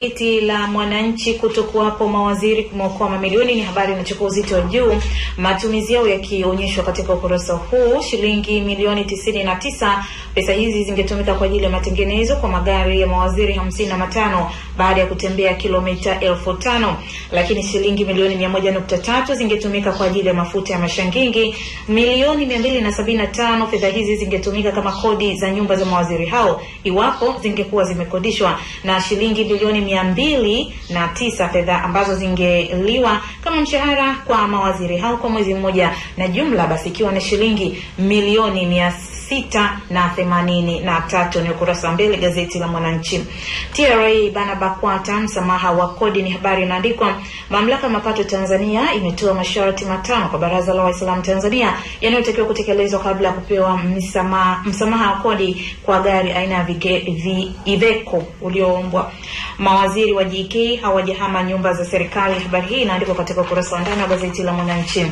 Gazeti la Mwananchi kutokuwapo mawaziri kumeokoa mamilioni ni habari inachukua uzito wa juu, matumizi yao yakionyeshwa katika ukurasa huu. Shilingi milioni 99 pesa hizi zingetumika kwa ajili ya matengenezo kwa magari ya mawaziri 55 baada ya kutembea kilomita 1500, lakini shilingi milioni 100.3 zingetumika kwa ajili ya mafuta ya mashangingi. Milioni 275 fedha hizi zingetumika kama kodi za nyumba za mawaziri hao iwapo zingekuwa zimekodishwa, na shilingi bilioni 209 fedha ambazo zingeliwa kama mshahara kwa mawaziri hao kwa mwezi mmoja, na jumla basi ikiwa ni shilingi milioni 683. Ni ukurasa wa mbele gazeti la Mwananchi. TRA bana BAKWATA msamaha wa kodi ni habari inaandikwa. Mamlaka ya mapato Tanzania imetoa masharti matano kwa Baraza la Waislamu Tanzania yanayotakiwa kutekelezwa kabla ya kupewa msamaha wa kodi kwa gari aina ya Iveco ulioombwa. Mawaziri wa JK hawajahama nyumba za serikali. Habari hii inaandikwa katika ukurasa wa ndani wa gazeti la Mwananchi.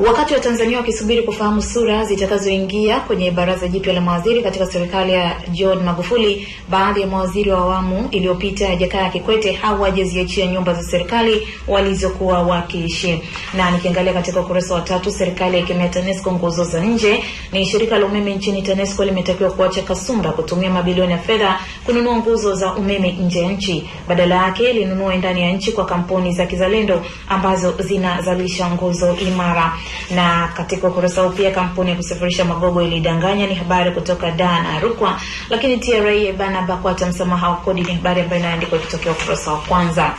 Wakati wa Tanzania wakisubiri kufahamu sura zitakazoingia kwenye baraza jipya la mawaziri katika serikali ya John Magufuli, baadhi ya mawaziri wa awamu iliyopita Jakaya Kikwete hawajaziachia nyumba za serikali walizokuwa wakiishi. Na nikiangalia katika ukurasa wa 3, serikali ikemea TANESCO nguzo za nje. Ni shirika la umeme nchini TANESCO limetakiwa kuacha kasumba kutumia mabilioni ya fedha kununua nguzo za umeme nje ya nchi, badala yake linunue ndani ya nchi kwa kampuni za kizalendo ambazo zinazalisha nguzo imara. Na katika ukurasa huu pia kampuni ya kusafirisha magogo ilidanganya, ni habari kutoka Dar na Rukwa. Lakini TRA bana BAKWATA msamaha wa kodi ni habari ambayo inaandikwa ikitokea ukurasa wa kwanza.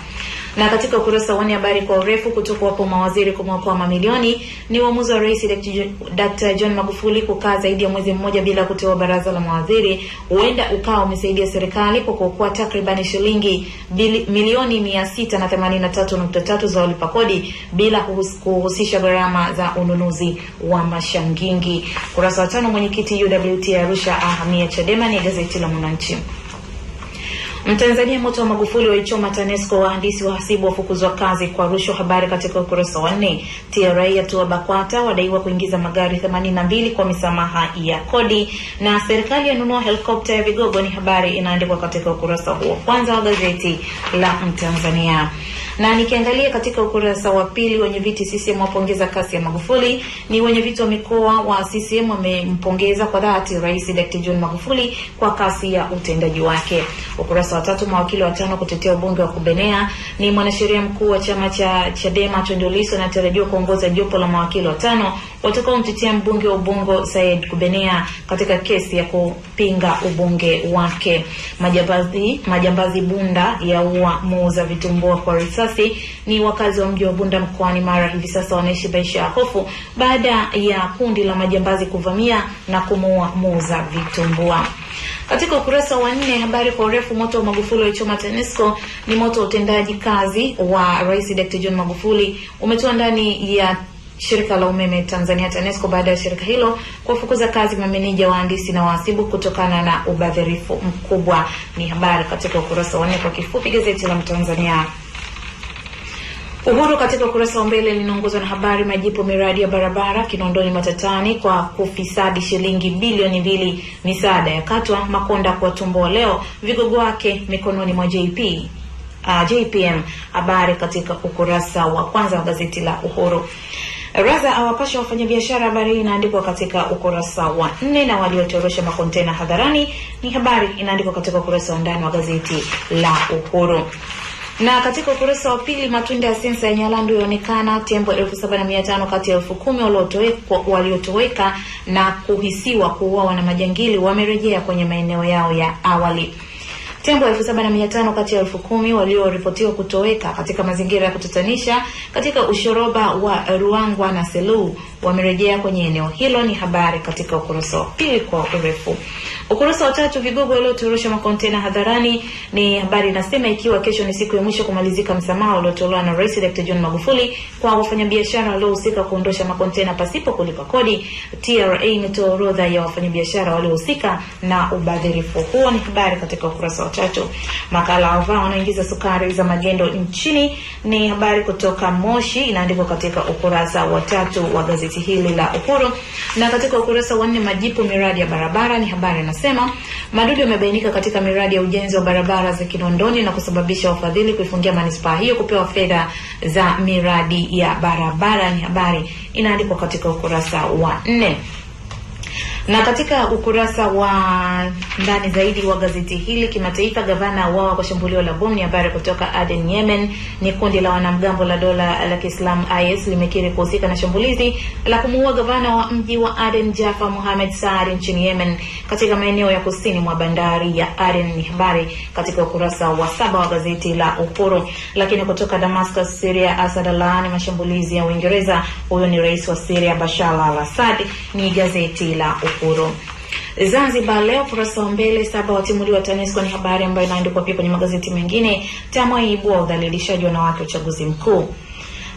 Na katika ukurasa wa 4 habari kwa urefu kutoka wapo mawaziri kumeokoa mamilioni ni uamuzi wa Rais Dr. John Magufuli kukaa zaidi ya mwezi mmoja bila kuteua baraza la mawaziri. Huenda ukawa umesaidia serikali kwa kuokoa takriban shilingi milioni 683.3 za walipa kodi bila kuhusisha gharama za ununuzi wa mashangingi. Kurasa wa 5 mwenyekiti UWT Arusha ahamia Chadema ni gazeti la Mwananchi. Mtanzania moto wa Magufuli waichoma TANESCO, wahandisi wa hasibu wafukuzwa kazi kwa rushwa. Habari katika ukurasa wa 4. TRA yatua BAKWATA wadaiwa kuingiza magari 82 kwa misamaha ya kodi, na serikali yanunua helikopta ya vigogo ni habari inaandikwa katika ukurasa huo kwanza wa gazeti la Mtanzania. Na nikiangalia katika ukurasa wa 2, wenye viti CCM wapongeza kasi ya Magufuli. Ni wenye viti wa mikoa wa CCM wamempongeza kwa dhati Rais Dr. John Magufuli kwa kasi ya utendaji wake. Ukurasa wa 3, mawakili 5 kutetea ubunge wa kubenea. Ni mwanasheria mkuu wa chama cha Chadema Tundu Lissu anatarajiwa kuongoza jopo la mawakili 5 watakaomtetea mbunge wa Ubungo Said Kubenea katika kesi ya kupinga ubunge wake. Majambazi Bunda yaua muuza vitumbua kwa risasi. Ni wakazi wa mji wa Bunda mkoani Mara hivi sasa wanaishi maisha ya hofu baada ya kundi la majambazi kuvamia na kumuua muuza vitumbua. Katika ukurasa wa 4 habari kwa urefu, moto wa Magufuli waichoma TANESCO. Ni moto wa utendaji kazi wa Rais Dr. John Magufuli umetoa ndani ya shirika la umeme Tanzania TANESCO baada ya shirika hilo kuwafukuza kazi mameneja, wahandisi na wahasibu kutokana na ubadhirifu mkubwa. Ni habari katika ukurasa wa 4 kwa kifupi gazeti la Mtanzania. Uhuru katika ukurasa wa mbele linaongozwa na habari majipu miradi ya barabara Kinondoni matatani kwa kufisadi shilingi bilioni 2, misaada ya katwa, Makonda kwa tumbo leo, vigogo wake mikononi mwa JPM. Habari katika ukurasa wa kwanza wa gazeti la Uhuru. Raza awapasha wafanyabiashara, habari hii inaandikwa katika ukurasa wa 4, na waliotorosha makontena hadharani ni habari inaandikwa katika ukurasa wa ndani wa gazeti la Uhuru. Na katika ukurasa wa 2, matunda ya sensa ya Nyalandu yaonekana. Tembo 7,500 kati ya 10,000 waliotoweka na kuhisiwa kuuawa na majangili wamerejea kwenye maeneo yao ya awali. Tembo 7,500 kati ya 10,000 walioripotiwa kutoweka katika mazingira ya kutatanisha katika ushoroba wa Ruangwa na Selu wamerejea kwenye eneo hilo ni habari katika ukurasa wa 2 kwa urefu. Ukurasa wa 3, vigogo waliotorosha makontena hadharani ni habari inasema ikiwa kesho ni siku ya mwisho kumalizika msamaha uliotolewa na Rais Dr. John Magufuli kwa wafanyabiashara waliohusika kuondosha makontena pasipo kulipa kodi. TRA imetoa orodha ya wafanyabiashara waliohusika na ubadhirifu huo ni habari katika ukurasa wa 3. Makala wa wanaingiza sukari za magendo nchini ni habari kutoka Moshi inaandikwa katika ukurasa wa 3 wa gazeti hili la Uhuru. Na katika ukurasa wa 4, majipu miradi ya barabara ni habari na linasema madudu yamebainika katika miradi ya ujenzi wa barabara za Kinondoni na kusababisha wafadhili kuifungia manispaa hiyo kupewa fedha za miradi ya barabara. Ni habari inaandikwa katika ukurasa wa 4. Na katika ukurasa wa ndani zaidi wa gazeti hili, kimataifa, gavana wao kwa shambulio la bomu. Ni habari kutoka Aden, Yemen. Ni kundi la wanamgambo la dola la Kiislamu IS limekiri kuhusika na shambulizi la kumuua gavana wa mji wa Aden, Jafar Mohamed Saad, nchini Yemen, katika maeneo ya kusini mwa bandari ya Aden. Ni habari katika ukurasa wa 7 wa gazeti la Uhuru. Lakini kutoka Damascus, Syria, Asad alaani mashambulizi ya Uingereza. Huyo ni rais wa Syria Bashar al-Assad. Ni gazeti la Uhuru. Zanzibar Leo kurasa wa mbele, 7 watimuliwa TANESCO. Ni habari ambayo inaandikwa pia kwenye magazeti mengine. TAMWA ibua udhalilishaji wanawake uchaguzi mkuu.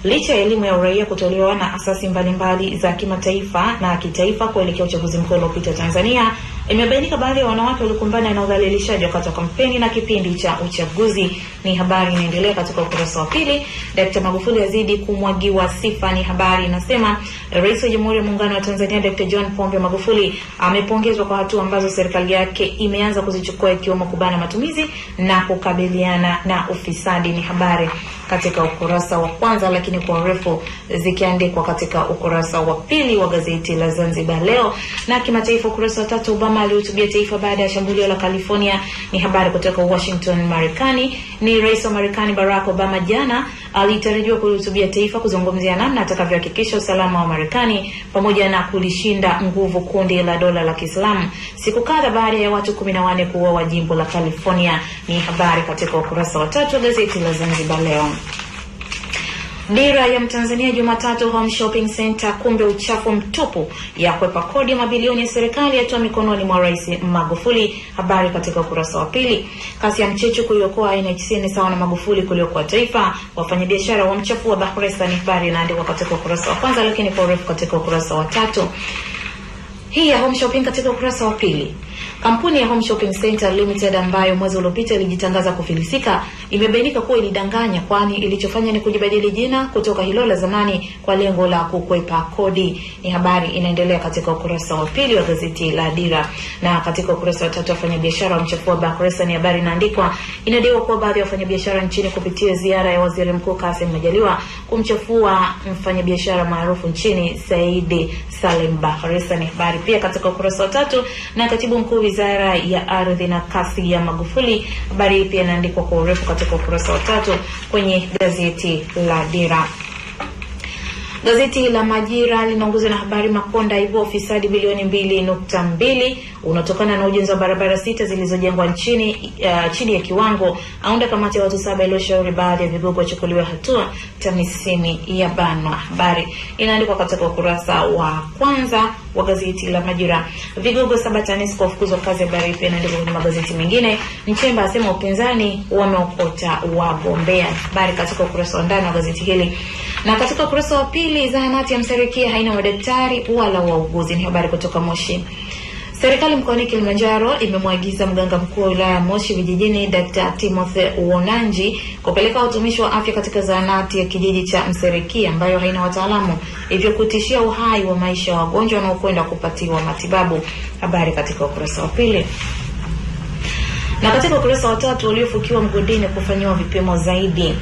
Licha ya elimu ya uraia kutolewa na asasi mbalimbali za kimataifa na kitaifa kuelekea uchaguzi mkuu uliopita Tanzania, imebainika baadhi ya wanawake walikumbana na udhalilishaji wakati wa kampeni na kipindi cha uchaguzi. Ni habari inaendelea katika ukurasa wa 2. Dkt. Magufuli azidi kumwagiwa sifa. Ni habari inasema Rais wa Jamhuri ya Muungano wa Tanzania Dkt. John Pombe Magufuli amepongezwa kwa hatua ambazo serikali yake imeanza kuzichukua, ikiwemo kubana matumizi na kukabiliana na ufisadi. Ni habari katika ukurasa wa 1, lakini kwa urefu zikiandikwa katika ukurasa wa 2 wa gazeti la Zanzibar Leo. Na kimataifa, ukurasa wa 3, Obama alihutubia taifa baada ya shambulio la California. Ni habari kutoka Washington, Marekani. Ni rais wa Marekani Barack Obama jana alitarajiwa kuhutubia taifa kuzungumzia namna atakavyohakikisha usalama wa Marekani pamoja na kulishinda nguvu kundi la dola la Kiislamu, siku kadha baada ya watu 14 kuuawa jimbo la California. Ni habari katika ukurasa wa 3 wa gazeti la Zanzibar Leo. Dira ya Mtanzania Jumatatu, Home Shopping Center kumbe uchafu mtupu, ya kwepa kodi ya mabilioni ya serikali yatoa mikononi mwa Rais Magufuli. Habari katika ukurasa wa 2. Kasi ya mchecho kuiokoa NHC ni sawa na Magufuli kuliokoa taifa. Wafanyabiashara wa mchafu wa Bahresa. Ni habari inaandikwa katika ukurasa wa 1, lakini kwa urefu katika ukurasa wa 3. Hii ya Home Shopping katika ukurasa wa 2. Kampuni ya Home Shopping Center Limited ambayo mwezi uliopita ilijitangaza kufilisika, imebainika kuwa ilidanganya, kwani ilichofanya ni kujibadili jina kutoka hilo la zamani kwa lengo la kukwepa kodi. Ni habari inaendelea katika ukurasa wa 2 wa gazeti la Dira. Na katika ukurasa wa 3, wafanyabiashara wa mchafu wa Bahresa. Ni habari inaandikwa inadaiwa kuwa baadhi ya wafanyabiashara nchini kupitia ziara ya Waziri Mkuu Kassim Majaliwa kumchafua mfanyabiashara maarufu nchini Said Salim Bahresa. Ni habari pia katika ukurasa wa 3. Na katibu mkuu Wizara ya Ardhi na Kasi ya Magufuli. Habari hii pia inaandikwa kwa urefu katika ukurasa wa 3 kwenye gazeti la Dira. Gazeti la Majira linaongozwa na habari Makonda ibua ufisadi bilioni 2.2 unatokana na ujenzi wa barabara 6 zilizojengwa chini ya kiwango. Aunda kamati ya watu 7 iliyoshauri baadhi ya vigogo wachukuliwe hatua. TAMISEMI ya banwa. Habari inaandikwa katika ukurasa wa 1 wa gazeti la Majira. Vigogo 7 TANESCO wafukuzwa kazi. Habari pia inaandikwa kwenye magazeti mengine. Nchemba asema upinzani wameokota wagombea. Habari katika ukurasa wa ndani wa gazeti hili. Na katika ukurasa wa 2, zahanati ya Mserekia haina madaktari wala wauguzi. Ni habari kutoka Moshi. Serikali mkoani Kilimanjaro imemwagiza mganga mkuu wa wilaya Moshi vijijini Dr. Timothy Uonanji kupeleka utumishi wa afya katika zahanati ya kijiji cha Mserekia ambayo haina wataalamu, hivyo kutishia uhai wa maisha ya wagonjwa wanaokwenda kupatiwa matibabu. Habari katika ukurasa wa 2. Na katika ukurasa wa 3, waliofukiwa mgodini kufanyiwa vipimo zaidi.